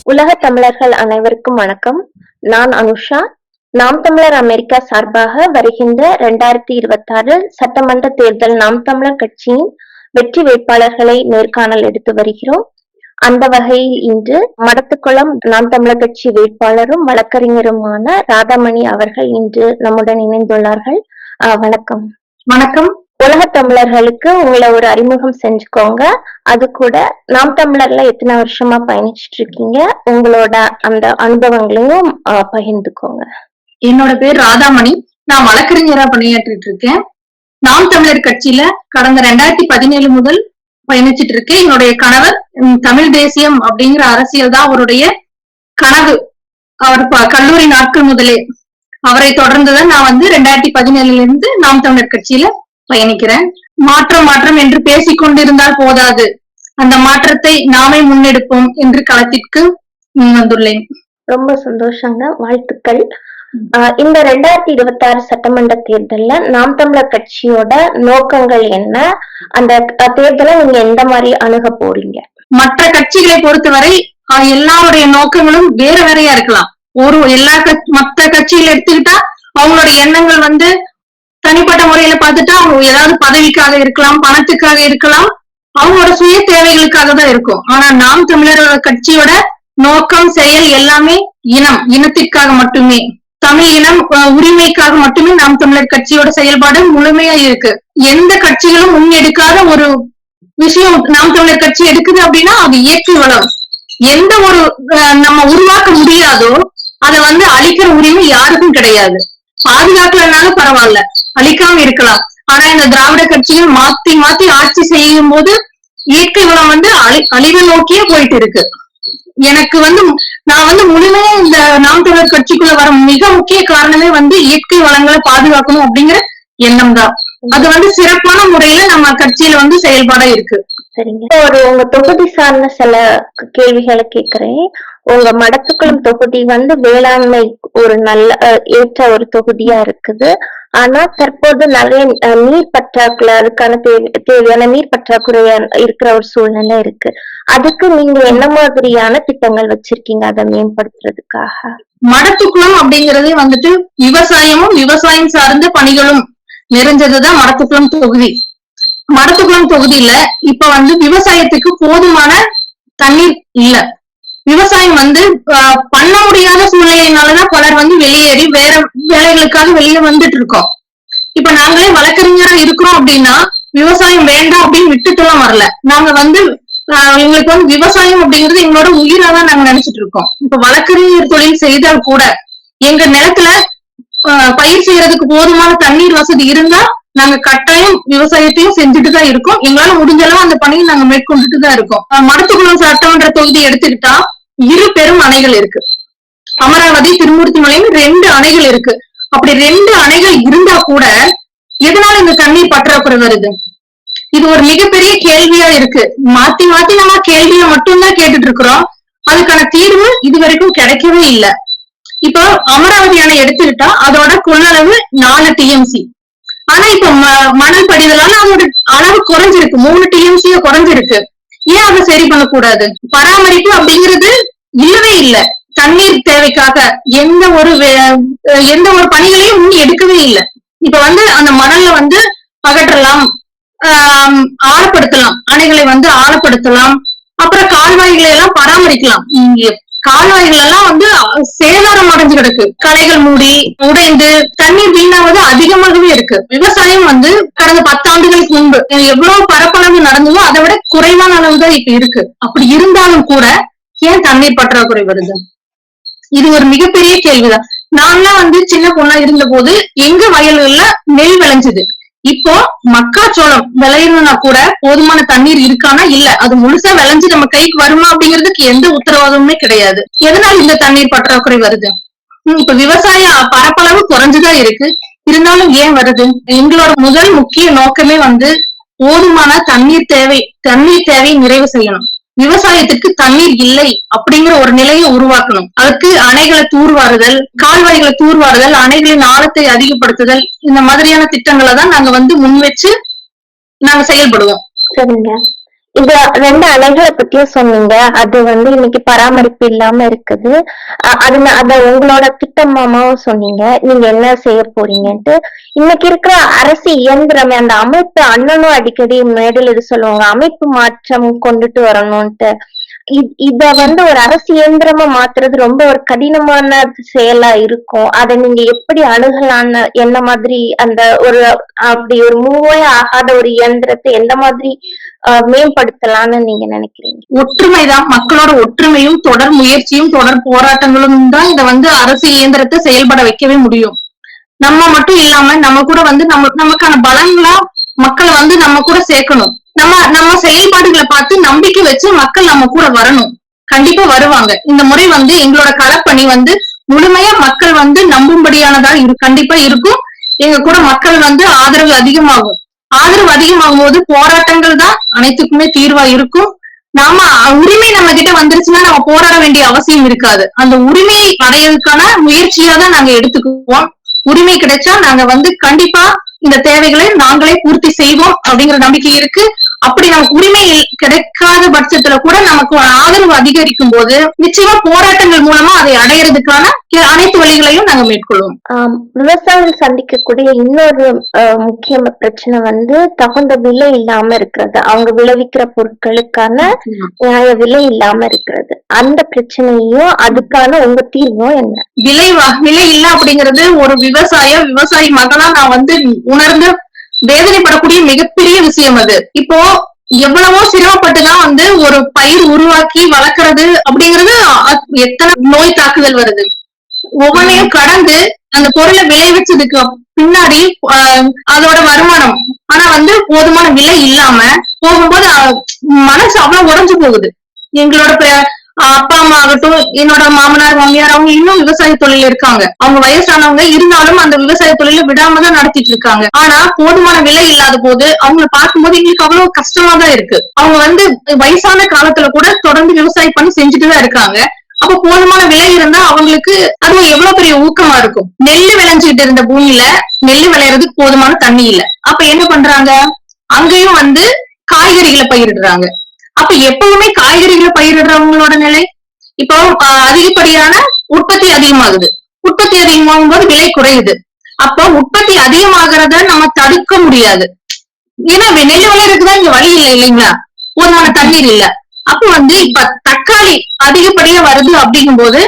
உலக தமிழர்கள் அனைவருக்கும் வணக்கம். நான் அனுஷா. நாம் தமிழர் அமெரிக்கா சார்பாக வருகின்ற 2026 சட்டமன்ற தேர்தல் நாம் தமிழர் கட்சியின் வெற்றி வேட்பாளர்களை நேர்காணல் எடுத்து வருகிறோம். அந்த வகையில் இன்று மடத்துக்குளம் நாம் தமிழர் கட்சி வேட்பாளரும் வழக்கறிஞருமான ராதாமணி அவர்கள் இன்று நம்முடன் இணைந்துள்ளார்கள். வணக்கம். வணக்கம். உலக தமிழர்களுக்கு உங்களை ஒரு அறிமுகம் செஞ்சுக்கோங்க. அது கூட நாம் தமிழர்ல எத்தனை வருஷமா பயணிச்சுட்டு இருக்கீங்க, உங்களோட அந்த அனுபவங்களையும் பகிர்ந்துக்கோங்க. என்னோட பேர் ராதாமணி. நான் வழக்கறிஞரா பணியாற்றிட்டு இருக்கேன். நாம் தமிழர் கட்சியில கடந்த 2017 முதல் பயணிச்சுட்டு இருக்கேன். என்னுடைய கணவர் தமிழ் தேசியம் அப்படிங்கிற அரசியல் தான் அவருடைய கனவு. அவர் கல்லூரி நாட்கள் முதலே அவரை தொடர்ந்துதான் நான் 2017 இருந்து நாம் தமிழர் கட்சியில பயணிக்கிறேன். மாற்றம் என்று பேசிக் கொண்டிருந்தால் போதாது, அந்த மாற்றத்தை நாமே முன்னெடுப்போம் என்று களத்திற்கு வந்துள்ளேன். ரொம்ப சந்தோஷங்க, வாழ்த்துக்கள். இந்த 2026 சட்டமன்ற தேர்தல்ல நாம் தமிழர் கட்சியோட நோக்கங்கள் என்ன? அந்த தேர்தலை நீங்க எந்த மாதிரி அணுக போறீங்க? மற்ற கட்சிகளை பொறுத்தவரை எல்லாருடைய நோக்கங்களும் வேற வேறையா இருக்கலாம். மற்ற கட்சியில எடுத்துக்கிட்டா அவங்களோட எண்ணங்கள் தனிப்பட்ட முறையில பார்த்துட்டா அவங்க ஏதாவது பதவிக்காக இருக்கலாம், பணத்துக்காக இருக்கலாம், அவங்களோட சுய தேவைகளுக்காக தான் இருக்கும். ஆனா நாம் தமிழரோட கட்சியோட நோக்கம், செயல் எல்லாமே இனத்திற்காக மட்டுமே, தமிழ் இனம் உரிமைக்காக மட்டுமே நாம் தமிழர் கட்சியோட செயல்பாடு முழுமையா இருக்கு. எந்த கட்சிகளும் முன்னெடுக்காத ஒரு விஷயம் நாம் தமிழர் கட்சி எடுக்குது அப்படின்னா அது இயற்கை வளம். எந்த ஒரு நம்ம உருவாக்க முடியாதோ அதை அழிக்கிற உரிமை யாருக்கும் கிடையாது. பாதுகாக்கலனாலும் பரவாயில்ல, அழிக்காம இருக்கலாம். ஆனா இந்த திராவிட கட்சிகள் மாத்தி மாத்தி ஆட்சி செய்யும் போது இயற்கை வளம் அழிவை நோக்கியே போயிட்டு இருக்கு. எனக்கு நான் முழுமையா இந்த நாம் தமிழர் கட்சிக்குள்ள வர மிக முக்கிய காரணமே இயற்கை வளங்களை பாதுகாக்கணும் அப்படிங்கிற எண்ணம் தான். அது சிறப்பான முறையில நம்ம கட்சியில செயல்பாடா இருக்கு. சரிங்க. உங்க தொகுதி சார்ந்த சில கேள்விகளை கேக்குறேன். உங்க மடத்துக்குளம் தொகுதி வேளாண்மை ஒரு நல்ல ஏற்ற ஒரு தொகுதியா இருக்குது. ஆனா தற்போது நிறைய நீர் பற்றாக்குறை, அதுக்கான தேவையான நீர் பற்றாக்குறையா இருக்கிற ஒரு சூழ்நிலை இருக்கு. அதுக்கு நீங்க என்ன மாதிரியான திட்டங்கள் வச்சிருக்கீங்க அதை மேம்படுத்துறதுக்காக? மடத்துக்குளம் அப்படிங்கறதே விவசாயமும் விவசாயம் சார்ந்த பணிகளும் நிறைஞ்சதுதான் மடத்துக்குளம் தொகுதி. மடத்துக்குளம் தொகுதியில இப்ப விவசாயத்துக்கு போதுமான தண்ணீர் இல்ல. விவசாயம் பண்ண முடியாத சூழ்நிலையினாலதான் பலர் வெளியேறி வேற வேலைகளுக்காக வெளியே வந்துட்டு இருக்கோம். இப்ப நாங்களே வழக்கறிஞரா இருக்கிறோம் அப்படின்னா விவசாயம் வேண்டாம் அப்படின்னு விட்டுட்டுலாம் வரல. நாங்க எங்களுக்கு விவசாயம் அப்படிங்கிறது எங்களோட உயிராதான் நாங்க நினைச்சிட்டு இருக்கோம். இப்ப வழக்கறிஞர் தொழில் செய்தால் கூட எங்க நிலத்துல பயிர் செய்யறதுக்கு போதுமான தண்ணீர் வசதி இருந்தா நாங்க கட்டாயம் விவசாயத்தையும் செஞ்சுட்டுதான் இருக்கோம். எங்களால முடிஞ்ச அளவு அந்த பணியை நாங்க மேற்கொண்டுட்டுதான் இருக்கோம். மடத்துக்குளம் சட்டமன்ற தொகுதி எடுத்துக்கிட்டா 2 பெரும் அணைகள் இருக்கு. அமராவதி, திருமூர்த்தி மலைன்னு 2 அணைகள் இருக்கு. அப்படி 2 அணைகள் இருந்தா கூட எதனால இந்த தண்ணீர் பற்றாக்குறை வருது? இது ஒரு மிகப்பெரிய கேள்வியா இருக்கு. மாத்தி மாத்தி நம்ம கேள்வியை மட்டும்தான் கேட்டுட்டு இருக்கிறோம். அதுக்கான தீர்வு இது வரைக்கும் கிடைக்கவே இல்லை. இப்போ அமராவதி அணை எடுத்துக்கிட்டா அதோட கொள்ளளவு 4 TMC. ஆனா இப்ப மணல் படிதலால அதோட அளவு குறைஞ்சிருக்கு, 3 TMC குறைஞ்சிருக்கு. ஏன் அதை சரி பண்ணக்கூடாது? பராமரிப்பு அப்படிங்கிறது இல்லவே இல்லை. தண்ணீர் தேவைக்காக எந்த ஒரு பணிகளையும் எடுக்கவே இல்லை. இப்ப அந்த மணல்ல அகற்றலாம், ஆழப்படுத்தலாம், அணைகளை ஆழப்படுத்தலாம், அப்புறம் கால்வாய்களை எல்லாம் பராமரிக்கலாம். கால்வாய்கள் எல்லாம் சேதாரம் அடைஞ்சு கிடக்கு. களைகள் மூடி உடைந்து தண்ணீர் வீணாவது அதிகமாகவே இருக்கு. விவசாயம் கடந்த 10 ஆண்டுகளுக்கு முன்பு எவ்வளவு பரப்பளவு நடந்ததோ அதை விட குறைவான அளவுதான் இப்ப இருக்கு. அப்படி இருந்தாலும் கூட ஏன் தண்ணீர் பற்றாக்குறை வருது? இது ஒரு மிகப்பெரிய கேள்விதான். நான்லாம் சின்ன பொண்ணா இருந்த போது எங்க வயல்கள்ல நெல் விளைஞ்சது. இப்போ மக்காச்சோளம் விளையணும்னா கூட போதுமான தண்ணீர் இருக்கானா? இல்ல. அது முழுசா விளைஞ்சு நம்ம கைக்கு வருமா அப்படிங்கிறதுக்கு எந்த உத்தரவாதமுமே கிடையாது. எதனால இந்த தண்ணீர் பற்றாக்குறை வருது? இப்ப விவசாய பரப்பளவு குறைஞ்சுதான் இருக்கு, இருந்தாலும் ஏன் வருது? எங்களோட முதல் முக்கிய நோக்கமே போதுமான தண்ணீர் தேவை நிறைவு செய்யணும். விவசாயத்துக்கு தண்ணீர் இல்லை அப்படிங்கிற ஒரு நிலையை உருவாக்கணும். அதுக்கு அணைகளை தூர்வாருதல், கால்வாய்களை தூர்வாருதல், அணைகளின் ஆழத்தை அதிகப்படுத்துதல், இந்த மாதிரியான திட்டங்களை தான் நாங்க முன் வச்சு நாங்க செயல்படுவோம். சரிங்க. இது 2 அணைகளை பத்தியும் சொன்னீங்க. அது வந்து இன்னைக்கு பராமரிப்பு இல்லாம இருக்குது. அத உங்களோட திட்டமாவும் சொன்னீங்க. நீங்க என்ன செய்ய போறீங்கன்ட்டு. இன்னைக்கு இருக்கிற அரசு இயந்திரமே அந்த அமைப்பு அண்ணனும் அடிக்கடி மேடையில இது சொல்லுவாங்க. அமைப்பு மாற்றம் கொண்டுட்டு வரணும்ட்டு. இத வந்து ஒரு அரசு இயந்திரமா மாத்துறது ரொம்ப ஒரு கடினமான செயலா இருக்கும். அத நீங்க எப்படி அணுகலான்னு என்ன மாதிரி அந்த ஒரு அப்படி ஒரு மூவே ஆகாத ஒரு இயந்திரத்தை எந்த மாதிரி மேம்படுத்தலாம்னு நீங்க நினைக்கிறீங்க? ஒற்றுமைதான், மக்களோட ஒற்றுமையும் தொடர் முயற்சியும் தொடர் போராட்டங்களும் தான் இத வந்து அரசு இயந்திரத்தை செயல்பட வைக்கவே முடியும். நம்ம மட்டும் இல்லாம நம்ம கூட வந்து நமக்கான பலன்களா மக்களை வந்து நம்ம கூட சேர்க்கணும். நம்ம செயல்பாடுகளை பார்த்து நம்பிக்கை வச்சு மக்கள் நம்ம கூட வரணும். கண்டிப்பா வருவாங்க. இந்த முறை வந்து எங்களோட களப்பணி வந்து முழுமையா மக்கள் வந்து நம்பும்படியானதா கண்டிப்பா இருக்கும். எங்க கூட மக்கள் வந்து ஆதரவு அதிகமாகும். ஆதரவு அதிகமாகும் போது போராட்டங்கள் தான் அனைத்துக்குமே தீர்வா இருக்கும். நாம உரிமை நம்ம கிட்ட வந்துருச்சுன்னா நம்ம போராட வேண்டிய அவசியம் இருக்காது. அந்த உரிமையை அடையறதுக்கான முயற்சியா தான் நாங்க எடுத்துக்குவோம். உரிமை கிடைச்சா நாங்க வந்து கண்டிப்பா இந்த தேவைகளை நாங்களே பூர்த்தி செய்வோம் அப்படிங்கிற நம்பிக்கை இருக்கு. அப்படி நமக்கு உரிமை கிடைக்காத பட்சத்துல கூட நமக்கு ஆதரவு அதிகரிக்கும் போது நிச்சயமா போராட்டங்கள் மூலமா அதை அடையிறதுக்கான அனைத்து வழிகளையும் நாங்க மேற்கொள்வோம். விவசாயிகள் சந்திக்கக்கூடிய இன்னொரு முக்கிய பிரச்சனை வந்து தகுந்த விலை இல்லாம இருக்கிறது. அவங்க விளைவிக்கிற பொருட்களுக்கான நியாய விலை இல்லாம இருக்கிறது. அந்த பிரச்சனையும் அதுக்கான உங்க தீர்வும் என்ன? விலை இல்ல அப்படிங்கிறது ஒரு விவசாயி மகளா நான் வந்து உணர்ந்து வேதனைப்படக்கூடிய மிகப்பெரிய விஷயம் அது. இப்போ எவ்வளவோ சிரமப்பட்டுதான் வந்து ஒரு பயிர் உருவாக்கி வளர்க்கறது அப்படிங்கிறது எத்தனை நோய் தாக்குதல் வருது. ஒவ்வொன்றையும் கடந்து அந்த பொருளை விளைவிச்சதுக்கு பின்னாடி அதோட வருமானம் ஆனா வந்து போதுமான விலை இல்லாம போகும்போது மனசு அவ்வளவு உடைஞ்சு போகுது. எங்களோட அப்பா அம்மா ஆகட்டும், என்னோட மாமனார் மாமியார் அவங்க இன்னும் விவசாய தொழில இருக்காங்க. அவங்க வயசானவங்க இருந்தாலும் அந்த விவசாய தொழில விடாம தான் நடத்திட்டு இருக்காங்க. ஆனா போதுமான விலை இல்லாத போது அவங்களை பார்க்கும்போது எங்களுக்கு அவ்வளவு கஷ்டமா தான் இருக்கு. அவங்க வந்து வயசான காலத்துல கூட தொடர்ந்து விவசாயம் பண்ணி செஞ்சுட்டுதான் இருக்காங்க. அப்ப போதுமான விலை இருந்தா அவங்களுக்கு அது எவ்வளவு பெரிய ஊக்கமா இருக்கும். நெல்லு விளைஞ்சுட்டு இருந்த பூமியில நெல்லு விளையறதுக்கு போதுமான தண்ணி இல்ல. அப்ப என்ன பண்றாங்க, அங்கேயும் வந்து காய்கறிகளை பயிரிடுறாங்க. அப்ப எப்பவுமே காய்கறிகளை பயிரிடுறவங்களோட நிலை இப்போ அதிகப்படியான உற்பத்தி அதிகமாகுது. உற்பத்தி அதிகமாகும் போது விலை குறையுது. அப்போ உற்பத்தி அதிகமாகறத நம்ம தடுக்க முடியாது. ஏன்னா நெல் விளையறதுக்குதான் இங்க வழி இல்லை இல்லைங்களா, போதுமான தண்ணீர் இல்ல. அப்ப வந்து இப்ப தக்காளி அதிகப்படியா வருது அப்படிங்கும் போது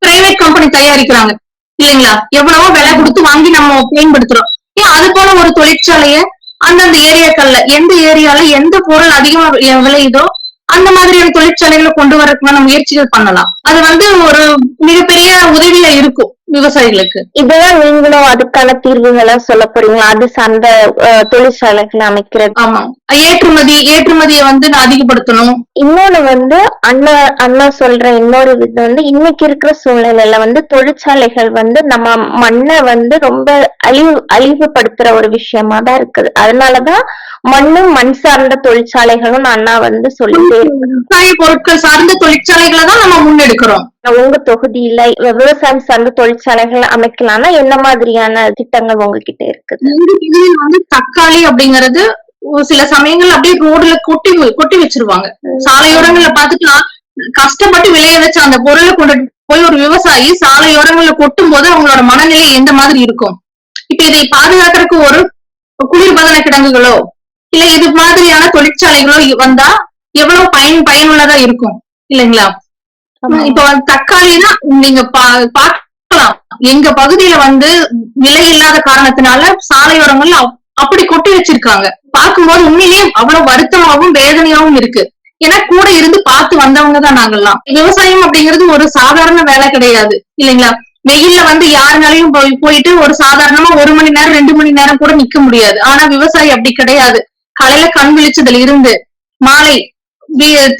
பிரைவேட் கம்பெனி தயாரிக்கிறாங்க இல்லைங்களா, எவ்வளவோ விலை கொடுத்து வாங்கி நம்ம பயன்படுத்துறோம். ஏன் அது போல ஒரு தொழிற்சாலைய அந்தந்த ஏரியாக்கள்ல எந்த ஏரியால எந்த பொருள் அதிகமா விளையுதோ அந்த மாதிரியான தொழிற்சாலைகளை கொண்டு வரதுக்கான முயற்சிகள் பண்ணலாம். அது வந்து ஒரு மிகப்பெரிய உதவியா இருக்கும் விவசாயிகளுக்கு. இதுதான் நீங்களும் அதுக்கான தீர்வுகளை சொல்ல போறீங்களா? அது சார்ந்த தொழிற்சாலைகளை அமைக்கிறது. ஆமா, ஏற்றுமதியை வந்து அதிகப்படுத்தணும். இன்னொன்னு வந்து அண்ணா சொல்ற இன்னொரு இது வந்து இன்னைக்கு இருக்கிற சூழ்நிலையில வந்து தொழிற்சாலைகள் வந்து நம்ம மண்ணை வந்து ரொம்ப அழிவுபடுத்துற ஒரு விஷயமா தான் இருக்குது. அதனாலதான் மண் சார்ந்த தொழிற்சாலைகளும் அண்ணா வந்து சொல்லிட்டே விவசாய பொருட்கள் சார்ந்த தொழிற்சாலைகளை தான் நம்ம முன்னெடுக்கிறோம். உங்க தொகுதியில விவசாயம் சார்ந்த தொழிற்சாலைகள் அமைக்கலாம்னா என்ன மாதிரியான திட்டங்கள் உங்ககிட்ட இருக்குது? வந்து தக்காளி அப்படிங்கறது சில சமயங்கள்ல அப்படியே ரோடுல கொட்டி வச்சிருவாங்க. சாலையோரங்கள்ல பாத்துக்கலாம், கஷ்டப்பட்டு விளைய வச்ச அந்த பொருளை கொண்டு போய் ஒரு விவசாயி சாலையோரங்கள்ல கொட்டும் போது அவங்களோட மனநிலை எந்த மாதிரி இருக்கும். இப்ப இதை பாதுகாக்கிறதுக்கு ஒரு குளிர்பதன கிடங்குகளோ இல்ல இது மாதிரியான தொழிற்சாலைகளோ வந்தா எவ்வளவு பயனுள்ளதா இருக்கும் இல்லைங்களா. இப்ப தக்காளினா நீங்க பாக்கலாம், எங்க பகுதியில வந்து விலை இல்லாத காரணத்தினால சாலையோரங்கள்ல அப்படி கொட்டி வச்சிருக்காங்க. பார்க்கும்போது உண்மையிலேயே அவ்வளவு வருத்தமாகவும் வேதனையாவும் இருக்கு. ஏன்னா கூட இருந்து பார்த்து வந்தவங்க தான் நாங்கெல்லாம். விவசாயம் அப்படிங்கிறது ஒரு சாதாரண வேலை கிடையாது இல்லைங்களா. வெயில்ல வந்து யாருனாலையும் போயிட்டு ஒரு சாதாரணமா 1 மணி நேரம் 2 மணி நேரம் கூட நிக்க முடியாது. ஆனா விவசாயி அப்படி கிடையாது. காலையில கண் விழிச்சதுல இருந்து மாலை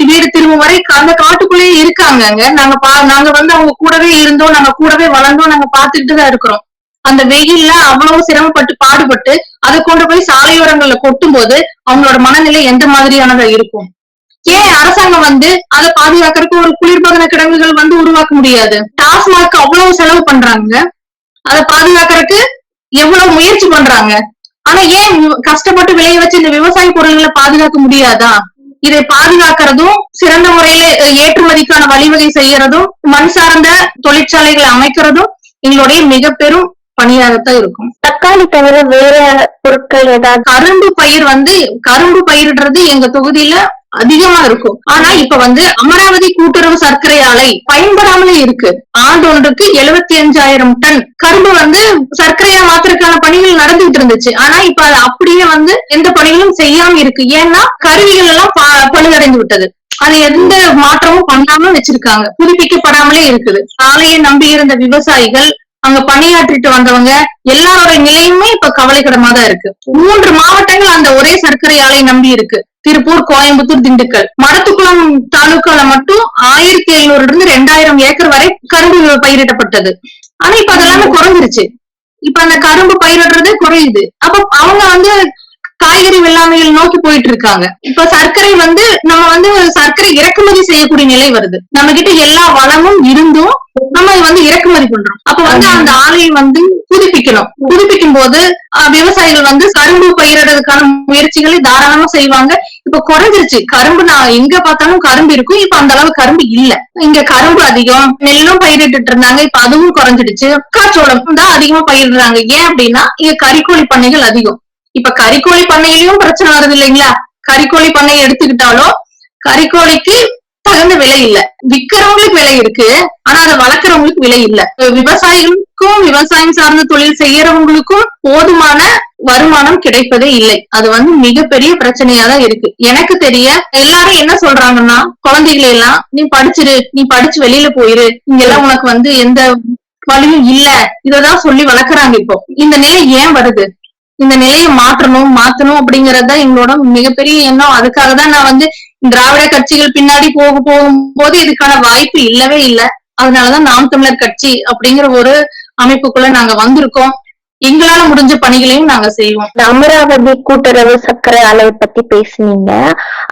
வீடு திரும்பும் வரை அந்த காட்டுக்குள்ளேயே இருக்காங்க. நாங்க வந்து அவங்க கூடவே இருந்தோம், நாங்க கூடவே வளர்ந்தோம், நாங்க பாத்துக்கிட்டு தான் இருக்கிறோம். அந்த வெயில்ல அவ்வளவு சிரமப்பட்டு பாடுபட்டு அதை கொண்டு போய் சாலையோரங்கள்ல கொட்டும் போது அவங்களோட மனநிலை எந்த மாதிரியானதா இருக்கும். ஏன் அரசாங்கம் வந்து அதை பாதுகாக்கிறதுக்கு ஒரு குளிர்பதன கிடங்குகள் வந்து உருவாக்க முடியாது? டாஸ்மாக் அவ்வளவு செலவு பண்றாங்க, அதை பாதுகாக்கிறதுக்கு எவ்வளவு முயற்சி பண்றாங்க. ஆனா ஏன் கஷ்டப்பட்டு விளைய வச்சு இந்த விவசாய பொருள்களை பாதுகாக்க முடியாதா? இதை பாதுகாக்கிறதும் சிறந்த முறையில ஏற்றுமதிக்கான வழிவகை செய்யறதும் மண் சார்ந்த தொழிற்சாலைகளை அமைக்கிறதும் எங்களுடைய மிக பெரும் பணியாகத்தான் இருக்கும். தக்காளி தவிர வேற பொருட்கள் ஏதாவது? கரும்பு பயிரிடுறது எங்க தொகுதியில அதிகமா இருக்கும். ஆனா இப்ப அமராவதி கூட்டுறவு சர்க்கரை ஆலை பயன்படாமலே இருக்கு. ஆண்டொன்றுக்கு 75,000 டன் கரும்பு சர்க்கரையா மாத்திரக்கான பணிகள் நடந்துட்டு இருந்துச்சு. ஆனா இப்ப அது அப்படியே எந்த பணிகளும் செய்யாம இருக்கு. ஏன்னா கருவிகள் எல்லாம் பழுதடைந்து விட்டது. அது எந்த மாற்றமும் பண்ணாம வச்சிருக்காங்க, புதுப்பிக்கப்படாமலே இருக்குது. ஆலையை நம்பி இருந்த விவசாயிகள், அங்க பணியாற்றிட்டு வந்தவங்க எல்லாரோட நிலையுமே இப்ப கவலைக்கிடமா தான் இருக்கு. 3 மாவட்டங்கள் அந்த ஒரே சர்க்கரை ஆலை நம்பி இருக்கு. திருப்பூர், கோயம்புத்தூர், திண்டுக்கல். மடத்துக்குளம் தாலுக்கால மட்டும் 1,500 இருந்து 2,000 ஏக்கர் வரை கரும்பு பயிரிடப்பட்டது. ஆனா இப்ப அதெல்லாமே குறைஞ்சிருச்சு. இப்ப அந்த கரும்பு பயிரிடுறது குறையுது. அப்ப அவங்க காய்கறி வெள்ளாமைகள் நோக்கி போயிட்டு இருக்காங்க. இப்ப சர்க்கரை நம்ம சர்க்கரை இறக்குமதி செய்யக்கூடிய நிலை வருது. நம்ம கிட்ட எல்லா வளமும் இருந்தும் நம்ம இறக்குமதி பண்றோம். அப்ப அந்த ஆலையை புதுப்பிக்கணும். புதுப்பிக்கும் போது விவசாயிகள் கரும்பு பயிரிடுறதுக்கான முயற்சிகளை தாராளமா செய்வாங்க. இப்ப குறைஞ்சிருச்சு கரும்பு. நான் எங்க பார்த்தாலும் கரும்பு இருக்கும். இப்ப அந்த அளவு கரும்பு இல்ல. இங்க கரும்பு அதிகம், நெல்லும் பயிரிட்டு இருந்தாங்க. இப்ப அதுவும் குறைஞ்சிடுச்சு. மக்காச்சோளம் தான் அதிகமா பயிரிடுறாங்க. ஏன் அப்படின்னா இங்க கறிக்கோழி பண்ணைகள் அதிகம். இப்ப கறிக்கோழி பண்ணையிலயும் பிரச்சனை வருது இல்லைங்களா? கறிக்கோழி பண்ணையை எடுத்துக்கிட்டாலும் கறிக்கோழிக்கு தகுந்த விலை இல்ல. விக்கிறவங்களுக்கு விலை இருக்கு, ஆனா அதை வளர்க்கறவங்களுக்கு விலை இல்ல. விவசாயிகளுக்கும் விவசாயம் சார்ந்த தொழில் செய்யறவங்களுக்கும் போதுமான வருமானம் கிடைப்பதே இல்லை. அது மிகப்பெரிய பிரச்சனையா தான் இருக்கு. எனக்கு தெரிய எல்லாரும் என்ன சொல்றாங்கன்னா, குழந்தைகளை எல்லாம் நீ படிச்சு வெளியில போயிரு, இங்கெல்லாம் உனக்கு எந்த வழியும் இல்ல, இததான் சொல்லி வளர்க்கறாங்க. இப்போ இந்த நிலை ஏன் வருது? இந்த நிலையை மாத்தணும் அப்படிங்கறதுதான் எங்களோட மிகப்பெரிய எண்ணம். அதுக்காக தான் நான் திராவிட கட்சிகள் பின்னாடி போகும்போது இதுக்கான வாய்ப்பு இல்லவே இல்லை. அதனாலதான் நாம் தமிழர் கட்சி அப்படிங்கிற ஒரு அமைப்புக்குள்ள நாங்க வந்திருக்கோம். எங்களால முடிஞ்ச பணிகளையும் நாங்க செய்வோம். அமராவதி கூட்டுறவு சர்க்கரை ஆலை பத்தி பேசுனீங்க.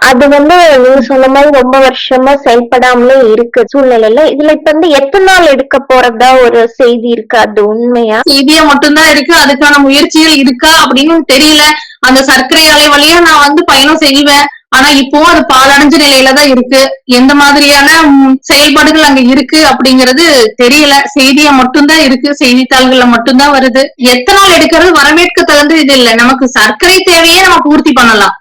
அது நீங்க சொன்ன மாதிரி ரொம்ப வருஷமா செயல்படாமலே இருக்கு சூழ்நிலையில. இதுல இப்ப எத்தனை நாள் எடுக்க போறதா ஒரு செய்தி இருக்கு, அது உண்மையா? செய்தியா மட்டும்தான் இருக்கு. அதுக்கான முயற்சிகள் இருக்கா அப்படின்னு தெரியல. அந்த சர்க்கரை ஆலை வழியா நான் பயணம் செய்வேன். ஆனா இப்போ அது பாலடைஞ்ச நிலையில தான் இருக்கு. எந்த மாதிரியான செயல்பாடுகள் அங்க இருக்கு அப்படிங்கறது தெரியல. செய்தியா மட்டும்தான் இருக்கு, செய்தித்தாள்கள்ல மட்டும்தான் வருது. எத்தனை நாள் எடுக்கிறது வரவேற்க தகுந்த இது இல்ல. நமக்கு சர்க்கரை தேவையே நம்ம பூர்த்தி பண்ணலாம்.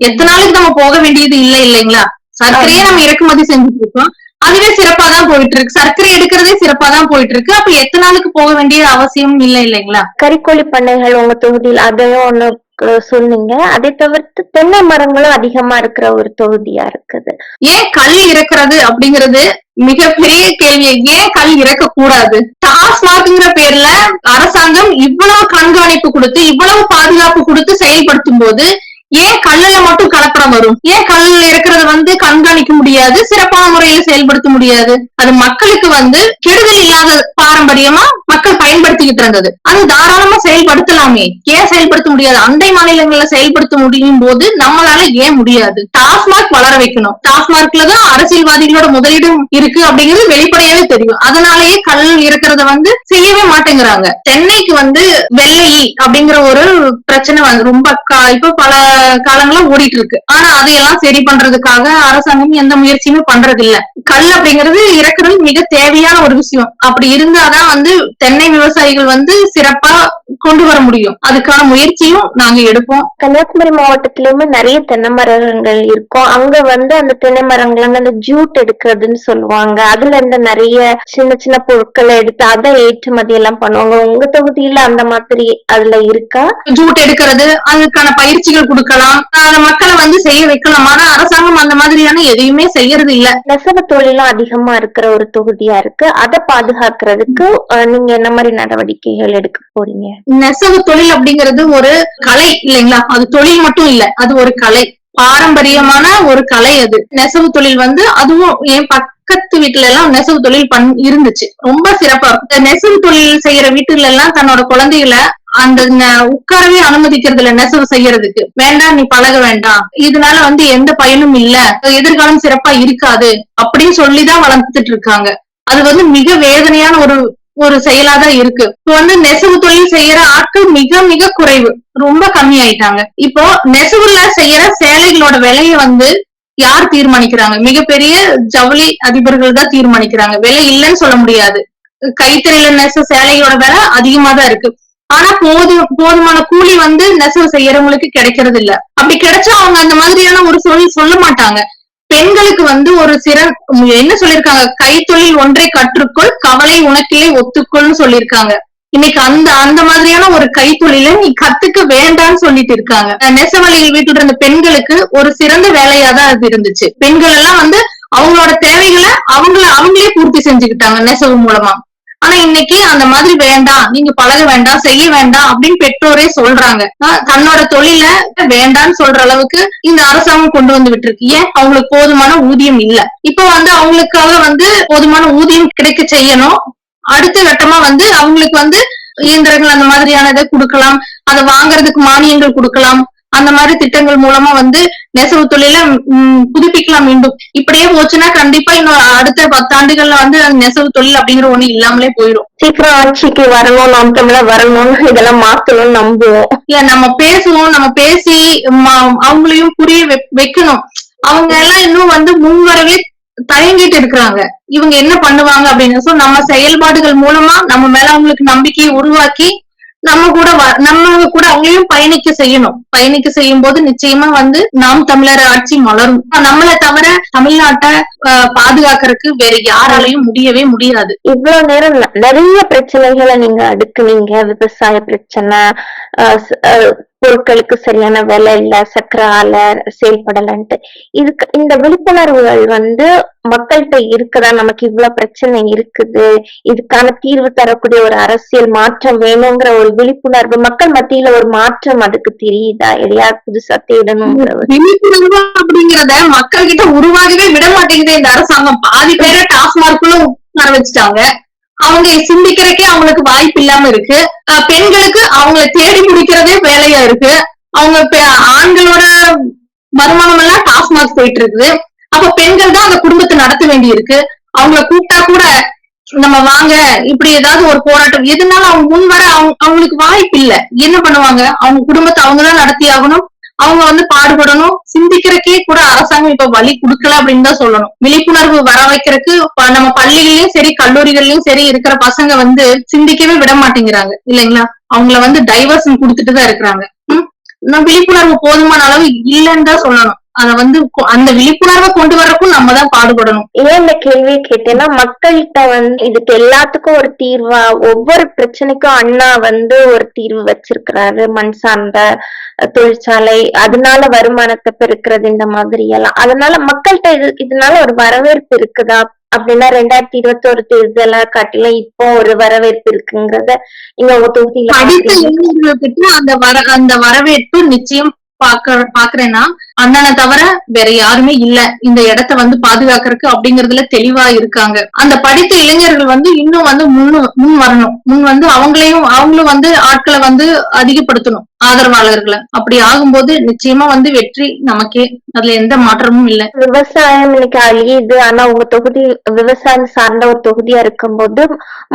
எத்தனை நாளுக்கு நம்ம போக வேண்டியது இல்ல இல்லைங்களா? சர்க்கரையே நம்ம இறக்குமதி செஞ்சுட்டு இருக்கோம். அதுவே சிறப்பா தான் போயிட்டு இருக்கு. சர்க்கரை எடுக்கிறதே சிறப்பா தான் போயிட்டு இருக்கு. அப்ப எத்தனை நாளுக்கு போக வேண்டிய அவசியம் இல்ல இல்லைங்களா? கறிக்கோழி பண்ணைகள் உங்க தொகுதியில் அதையும் ஒண்ணு சொன்னீங்க. அதை தவிர்த்து தென்னை மரங்களும் அதிகமா இருக்கிற ஒரு தொகுதியா இருக்குது. ஏன் கல் இறக்குறது அப்படிங்கிறது மிகப்பெரிய கேள்வி. ஏன் கல் இறக்க கூடாது? டாஸ்மாக்ங்கிற பேர்ல அரசாங்கம் இவ்வளவு கண்காணிப்பு கொடுத்து இவ்வளவு பாதுகாப்பு கொடுத்து செயல்படுத்தும் போது ஏன் கல்லுல மட்டும் கலப்படம் வரும்? ஏன் கல் இருக்கிறது கண்காணிக்க முடியாது, சிறப்பான முறையில செயல்படுத்த முடியாது? அது மக்களுக்கு கெடுதல் இல்லாத பாரம்பரியமா மக்கள் பயன்படுத்திக்கிட்டு இருந்தது. அது தாராளமா செயல்படுத்தலாமே, ஏன் செயல்படுத்த முடியாது? அண்டை மாநிலங்கள்ல செயல்படுத்த முடியும் போது நம்மளால ஏன் முடியாது? டாஸ்மாக் வளர வைக்கணும். டாஸ்மாக்லதான் அரசியல்வாதிகளோட முதலீடு இருக்கு அப்படிங்கிறது வெளிப்படையாவே தெரியும். அதனாலேயே கல் இருக்கிறத செய்யவே மாட்டேங்கிறாங்க. தென்னைக்கு வெள்ளை அப்படிங்கிற ஒரு பிரச்சனை ரொம்ப இப்ப பல காலங்களா ஓடிட்டு இருக்கு. ஆனா அதையெல்லாம் சரி பண்றதுக்காக அரசாங்கம் எந்த முயற்சியுமே பண்றது இல்ல. கல் அப்படிங்கிறது இறக்குறது மிக தேவையான ஒரு விஷயம். அப்படி இருந்தாதான் தென்னை விவசாயிகள் சிறப்பா கொண்டு வர முடியும். அதுக்கான முயற்சியும் நாங்க எடுப்போம். கன்னியாகுமரி மாவட்டத்திலயுமே நிறைய தென்னை மரங்கள் இருக்கும். அங்க அந்த தென்னை மரங்கள் அந்த ஜூட் எடுக்கிறதுன்னு சொல்லுவாங்க. அதுல இருந்து நிறைய சின்ன சின்ன பொருட்களை எடுத்து அதை ஏற்றுமதி எல்லாம் பண்ணுவாங்க. உங்க தொகுதியில அந்த மாதிரி அதுல இருக்கா? ஜூட் எடுக்கிறது, அதுக்கான பயிற்சிகள் கொடுக்கலாம், மக்களை செய்ய வைக்கலாம். ஆனா அரசாங்கம் அந்த மாதிரியான எதையுமே செய்யறது இல்ல. நெசவு தொழிலும் அதிகமா இருக்கிற ஒரு தொகுதியா இருக்கு. அதை பாதுகாக்கிறதுக்கு நீங்க என்ன மாதிரி நடவடிக்கைகள் எடுக்க போறீங்க? நெசவு தொழில் அப்படிங்கிறது ஒரு கலை இல்லைங்களா? அது தொழில் மட்டும் இல்ல, அது ஒரு கலை, பாரம்பரியமான ஒரு கலை. அது நெசவு தொழில் அதுவும் என் பக்கத்து வீட்டுல எல்லாம் நெசவு தொழில் இருந்துச்சு. ரொம்ப சிறப்பா இருக்கும். நெசவு தொழில் செய்யற வீட்டுல எல்லாம் தன்னோட குழந்தைகளை அந்த உட்காரவே அனுமதிக்கிறது இல்ல. நெசவு செய்யறதுக்கு வேண்டாம், நீ பழக வேண்டாம், இதனால எந்த பயனும் இல்ல, எதிர்காலம் சிறப்பா இருக்காது அப்படின்னு சொல்லிதான் வளர்த்துட்டு இருக்காங்க. அது மிக வேதனையான ஒரு செயலாதான் இருக்கு. இப்போ நெசவு தொழில் செய்யற ஆட்கள் மிக மிக குறைவு, ரொம்ப கம்மி ஆயிட்டாங்க. இப்போ நெசவுல செய்யற சேலைகளோட விலையை யார் தீர்மானிக்கிறாங்க? மிகப்பெரிய ஜவுளி அதிபர்கள் தான் தீர்மானிக்கிறாங்க. விலை இல்லைன்னு சொல்ல முடியாது. கைத்தறியில நெசவு சேலையோட விலை அதிகமா தான் இருக்கு. ஆனா போதுமான கூலி வந்து நெசவு செய்யறவங்களுக்கு கிடைக்கிறது இல்ல. அப்படி கிடைச்சா அவங்க அந்த மாதிரியான ஒரு சொல்ல மாட்டாங்க. பெண்களுக்கு வந்து ஒரு என்ன சொல்லிருக்காங்க, கைத்தொழில் ஒன்றை கற்றுக்கொள், கவலை உனக்கிலே ஒத்துக்கொள்னு சொல்லியிருக்காங்க. இன்னைக்கு அந்த அந்த மாதிரியான ஒரு கைத்தொழில நீ கத்துக்க வேண்டாம்னு சொல்லிட்டு இருக்காங்க. நெசவாளிகள் வீட்டுல இருந்த பெண்களுக்கு ஒரு சிறந்த வேலையா தான் அது இருந்துச்சு. பெண்கள் எல்லாம் வந்து அவங்களோட தேவைகளை அவங்களே பூர்த்தி செஞ்சுக்கிட்டாங்க நெசவு மூலமா. ஆனா இன்னைக்கு அந்த மாதிரி வேண்டாம், நீங்க பழக வேண்டாம், செய்ய வேண்டாம் அப்படின்னு பெற்றோரே சொல்றாங்க. தன்னோட தொழில வேண்டாம்னு சொல்ற அளவுக்கு இந்த அரசாங்கம் கொண்டு வந்து விட்டுருக்கு. ஏன்? அவங்களுக்கு போதுமான ஊதியம் இல்ல. இப்ப வந்து அவங்களுக்காக வந்து போதுமான ஊதியம் கிடைக்க செய்யணும். அடுத்த கட்டமா வந்து அவங்களுக்கு வந்து இயந்திரங்கள் அந்த மாதிரியானதை கொடுக்கலாம், அதை வாங்குறதுக்கு மானியங்கள் கொடுக்கலாம். அந்த மாதிரி திட்டங்கள் மூலமா வந்து நெசவு தொழில புதுப்பிக்கலாம் மீண்டும். இப்படியே போச்சுன்னா கண்டிப்பா இன்னும் அடுத்த 10 ஆண்டுகள்ல வந்து நெசவு தொழில் அப்படிங்கிற ஒண்ணு இல்லாமலே போயிடும். சீக்கிரம் ஆட்சிக்கு வரணும், நாம் தமிழர் வரணும்னு இதெல்லாம் மாத்தணும்னு நம்புவோம். இல்ல நம்ம பேசுவோம், நம்ம பேசி அவங்களையும் புரிய வைக்கணும். அவங்க எல்லாம் இன்னும் வந்து முன்வரவே தயங்கிட்டு இருக்கிறாங்க. இவங்க என்ன பண்ணுவாங்க அப்படின்னு. சோ நம்ம செயல்பாடுகள் மூலமா நம்ம மேல அவங்களுக்கு நம்பிக்கையை உருவாக்கி நம்ம கூட அவங்களையும் பயணிக்க செய்யணும். பயணிக்க செய்யும் போது நிச்சயமா வந்து நாம் தமிழர் ஆட்சி மலரும். நம்மளை தவிர தமிழ்நாட்டை பாதுகாக்கிறதுக்கு வேற யாராலையும் முடியவே முடியாது. இவ்வளவு நேரம் நிறைய பிரச்சனைகளை நீங்க அடுக்குனீங்க. விவசாய பிரச்சனை, பொருட்களுக்கு சரியான விலை இல்ல, சக்கரை ஆலை செயல்படலன்ட்டு. இதுக்கு இந்த விழிப்புணர்வுகள் வந்து மக்கள்கிட்ட இருக்குதா? நமக்கு இவ்வளவு பிரச்சனை இருக்குது, இதுக்கான தீர்வு தரக்கூடிய ஒரு அரசியல் மாற்றம் வேணுங்கிற ஒரு விழிப்புணர்வு மக்கள் மத்தியில ஒரு மாற்றம் அதுக்கு தெரியுதா? எதையாவது புதுசா தேடணுங்கிற விழிப்புணர்வு அப்படிங்கிறத மக்கள் கிட்ட உருவாகவே விட மாட்டேங்குது இந்த அரசாங்கம். பாதி பேரை டாஸ்மார்க்குள்ள உட்கார வச்சுட்டாங்க. அவங்க சிந்திக்கிறக்கே அவங்களுக்கு வாய்ப்பு இல்லாம இருக்கு. பெண்களுக்கு அவங்களை தேடி முடிக்கிறதே வேலையா இருக்கு. அவங்க ஆண்களோட வருமானம் எல்லாம் டாஸ்மார்க் போயிட்டு இருக்குது. அப்ப பெண்கள் தான் அந்த குடும்பத்தை நடத்த வேண்டி இருக்கு. அவங்களை கூப்பிட்டா கூட நம்ம வாங்க, இப்படி ஏதாவது ஒரு போராட்டம் எதுனாலும் அவங்க முன் வர அவங்களுக்கு வாய்ப்பு இல்ல. என்ன பண்ணுவாங்க? அவங்க குடும்பத்தை அவங்கதான் நடத்தி ஆகணும். அவங்க வந்து பாடுபடணும். சிந்திக்கிறக்கே கூட அரசாங்கம் இப்ப வழி கொடுக்கல அப்படின்னு தான் சொல்லணும். விழிப்புணர்வு வர வைக்கிறதுக்கு நம்ம பள்ளிகள்லயும் சரி கல்லூரிகள்லயும் சரி இருக்கிற பசங்க வந்து சிந்திக்கவே விட மாட்டேங்கிறாங்க இல்லைங்களா? அவங்கள வந்து டைவர்ஷன் கொடுத்துட்டுதான் இருக்கிறாங்க. விழிப்புணர்வு போதுமான அளவு இல்லைன்னு தான் சொல்லணும். அத வந்து அந்த விழிப்புணர்வை கொண்டு வரக்கும் நம்ம தான் பாடுபடணும். ஏன் இந்த கேள்வியை கேட்டேன்னா, மக்கள்கிட்ட வந்து இதுக்கு எல்லாத்துக்கும் ஒரு தீர்வா, ஒவ்வொரு பிரச்சனைக்கும் அண்ணா வந்து ஒரு தீர்வு வச்சிருக்கிறாரு. மண் சார்ந்த தொழிற்சாலை, அதனால வருமானத்தை பெருக்கிறது, இந்த மாதிரி எல்லாம். அதனால மக்கள்கிட்ட இதனால ஒரு வரவேற்பு இருக்குதா அப்படின்னா 2021 தேர்தலை காட்டிலும் இப்போ ஒரு வரவேற்பு இருக்குங்கிறத நீங்க உங்க தொகுதியில படித்த இளைஞர்களுக்கு அந்த வரவேற்பு நிச்சயம் பாக்குறேன்னா அண்ணனை தவிர வேற யாருமே இல்ல இந்த இடத்த வந்து பாதுகாக்கிறதுக்கு அப்படிங்கறதுல தெளிவா இருக்காங்க. அந்த படித்த இளைஞர்கள் வந்து இன்னும் வந்து முன் வரணும். முன் வந்து அவங்களும் வந்து ஆட்களை வந்து அதிகப்படுத்தணும், ஆதரவாளர்களை. அப்படி ஆகும்போது நிச்சயமா வந்து வெற்றி நமக்கே. அதுல எந்த மாற்றமும் இல்ல. விவசாயம் இன்னைக்கு அழியுது. ஆனா உங்க தொகுதி விவசாயம் சார்ந்த ஒரு தொகுதியா இருக்கும்போது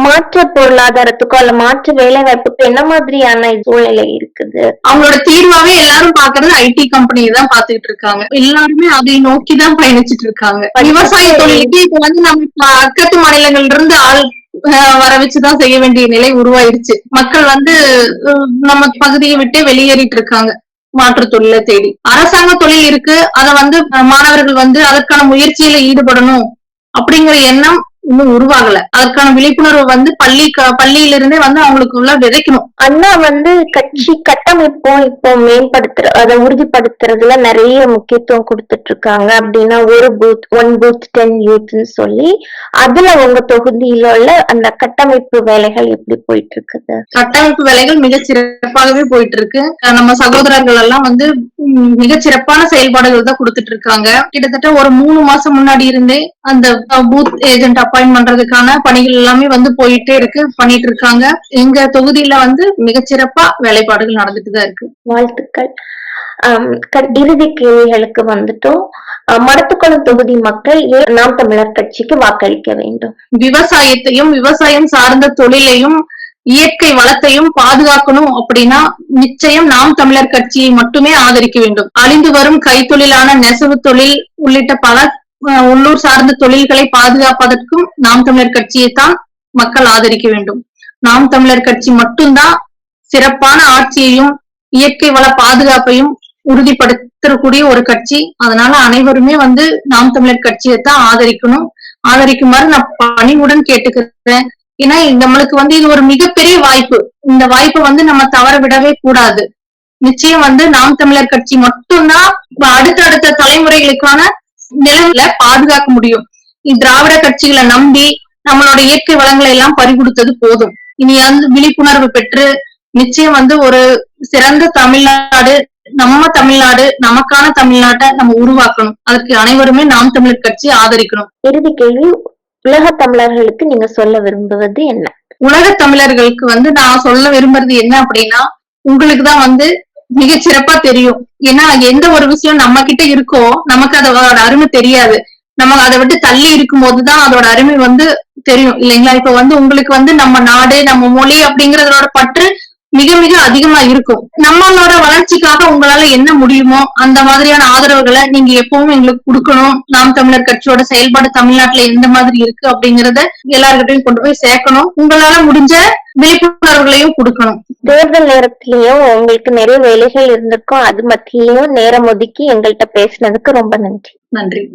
மாற்று பொருளாதாரத்துக்கோ அல்ல மாற்று வேலை வாய்ப்புக்கு என்ன மாதிரியான சூழ்நிலை இருக்குது? அவங்களோட தீர்வாவே எல்லாரும் பாக்குறது ஐடி கம்பெனியை தான் பாத்துக்கிட்டு இருக்காங்க. எல்லாருமே அதை நோக்கிதான் பயணிச்சுட்டு இருக்காங்க. விவசாய தொழிலுக்கு இப்ப வந்து நம்ம பக்கத்து மாநிலங்கள்ல இருந்து ஆள் வர வச்சுதான் செய்ய வேண்டிய நிலை உருவாயிருச்சு. மக்கள் வந்து நம்ம பகுதியை விட்டு வெளியேறிட்டு இருக்காங்க மாற்று தொழிலை தேடி. அரசாங்க தொழில் இருக்கு, அத வந்து மாணவர்கள் வந்து அதற்கான முயற்சியில ஈடுபடணும் அப்படிங்கிற எண்ணம் இன்னும் உருவாகல. அதற்கான விழிப்புணர்வு வந்து பள்ளியிலிருந்தே வந்து அவங்களுக்குள்ள விதைக்கணும். அண்ணா வந்து கட்சி கட்டமைப்பும் இப்போ அதை உறுதிப்படுத்துறதுல நிறைய முக்கியத்துவம் கொடுத்துட்டு இருக்காங்க. அப்படின்னா ஒரு பூத் 1 பூத் 10 யூத்ன்னு சொல்லி அதுல உங்க தொகுதியில உள்ள அந்த கட்டமைப்பு வேலைகள் எப்படி போயிட்டு இருக்குது? கட்டமைப்பு வேலைகள் மிக சிறப்பாகவே போயிட்டு இருக்கு. நம்ம சகோதரர்கள் எல்லாம் வந்து மிகச்சிறப்பான செயல்பாடுகள் தான் கொடுத்துட்டு இருக்காங்க. கிட்டத்தட்ட ஒரு 3 மாசம் முன்னாடி இருந்தே அந்த பூத் ஏஜென்ட் அப்பாயிண்ட் பண்றதுக்கான பணிகள் எல்லாமே வந்து போயிட்டே இருக்கு, பண்ணிட்டு இருக்காங்க. எங்க தொகுதியில வந்து மிகச்சிறப்பா வேலைப்பாடுகள் நடந்துட்டுதான் இருக்கு. வாழ்த்துக்கள். இறுதி கேள்விகளுக்கு வந்துட்டோம். மடத்துக்குளம் தொகுதி மக்கள் ஏன் நாம் தமிழர் கட்சிக்கு வாக்களிக்க வேண்டும்? விவசாயத்தையும் விவசாயம் சார்ந்த தொழிலையும் இயற்கை வளத்தையும் பாதுகாக்கணும் அப்படின்னா நிச்சயம் நாம் தமிழர் கட்சியை மட்டுமே ஆதரிக்க வேண்டும். அழிந்து வரும் கைத்தொழிலான நெசவு தொழில் உள்ளிட்ட பல உள்ளூர் சார்ந்த தொழில்களை பாதுகாப்பதற்கும் நாம் தமிழர் கட்சியை தான் மக்கள் ஆதரிக்க வேண்டும். நாம் தமிழர் கட்சி மட்டும்தான் சிறப்பான ஆட்சியையும் இயற்கை வள பாதுகாப்பையும் உறுதிப்படுத்தக்கூடிய ஒரு கட்சி. அதனால அனைவருமே நாம் தமிழர் கட்சியை தான் ஆதரிக்கணும். ஆதரிக்குமாறு நான் பணிவுடன் கேட்டுக்கிறேன். ஏன்னா நம்மளுக்கு இது ஒரு மிகப்பெரிய வாய்ப்பு. இந்த வாய்ப்பை நம்ம தவற விடவே கூடாது. நிச்சயம் நாம் தமிழர் கட்சி மட்டும்தான் அடுத்த தலைமுறைகளுக்கான நிலையில பாதுகாக்க முடியும். திராவிட கட்சிகளை நம்பி நம்மளோட இயற்கை வளங்களை எல்லாம் பறிகொடுத்தது போதும். இனி விழிப்புணர்வு பெற்று நிச்சயம் ஒரு சிறந்த தமிழ்நாடு, நம்ம தமிழ்நாடு, நமக்கான தமிழ்நாட்டை நம்ம உருவாக்கணும். அதற்கு அனைவருமே நாம் தமிழர் கட்சி ஆதரிக்கணும். இறுதி கேள்வி, உலக தமிழர்களுக்கு நீங்க சொல்ல விரும்புவது என்ன? உலக தமிழர்களுக்கு நான் சொல்ல விரும்புறது என்ன அப்படின்னா, உங்களுக்கு தான் மிக சிறப்பா தெரியும். ஏன்னா எந்த ஒரு விஷயம் நம்ம கிட்ட இருக்கோ நமக்கு அதோட அருமை தெரியாது. நம்ம அதை விட்டு தள்ளி இருக்கும் போதுதான் அதோட அருமை தெரியும் இல்லைங்களா? இப்ப உங்களுக்கு நம்ம நாடு, நம்ம மொழி அப்படிங்கறதோட பற்று மிக மிக அதிகமா இருக்கும். நம்மளோட வளர்ச்சிக்காக உங்களால என்ன முடியுமோ அந்த மாதிரியான ஆதரவுகளை நீங்க எப்பவும் எங்களுக்கு கொடுக்கணும். நாம் தமிழர் கட்சியோட செயல்பாடு தமிழ்நாட்டுல எந்த மாதிரி இருக்கு அப்படிங்கறத எல்லார்கிட்டையும் கொண்டு போய் சேர்க்கணும். உங்களால முடிஞ்ச விழிப்புணர்வுகளையும் கொடுக்கணும். தேர்தல் நேரத்திலயும் உங்களுக்கு நிறைய வேலைகள் இருந்திருக்கும். அது மத்தியிலயும் நேரம் ஒதுக்கி எங்கள்கிட்ட பேசினதுக்கு ரொம்ப நன்றி. நன்றி.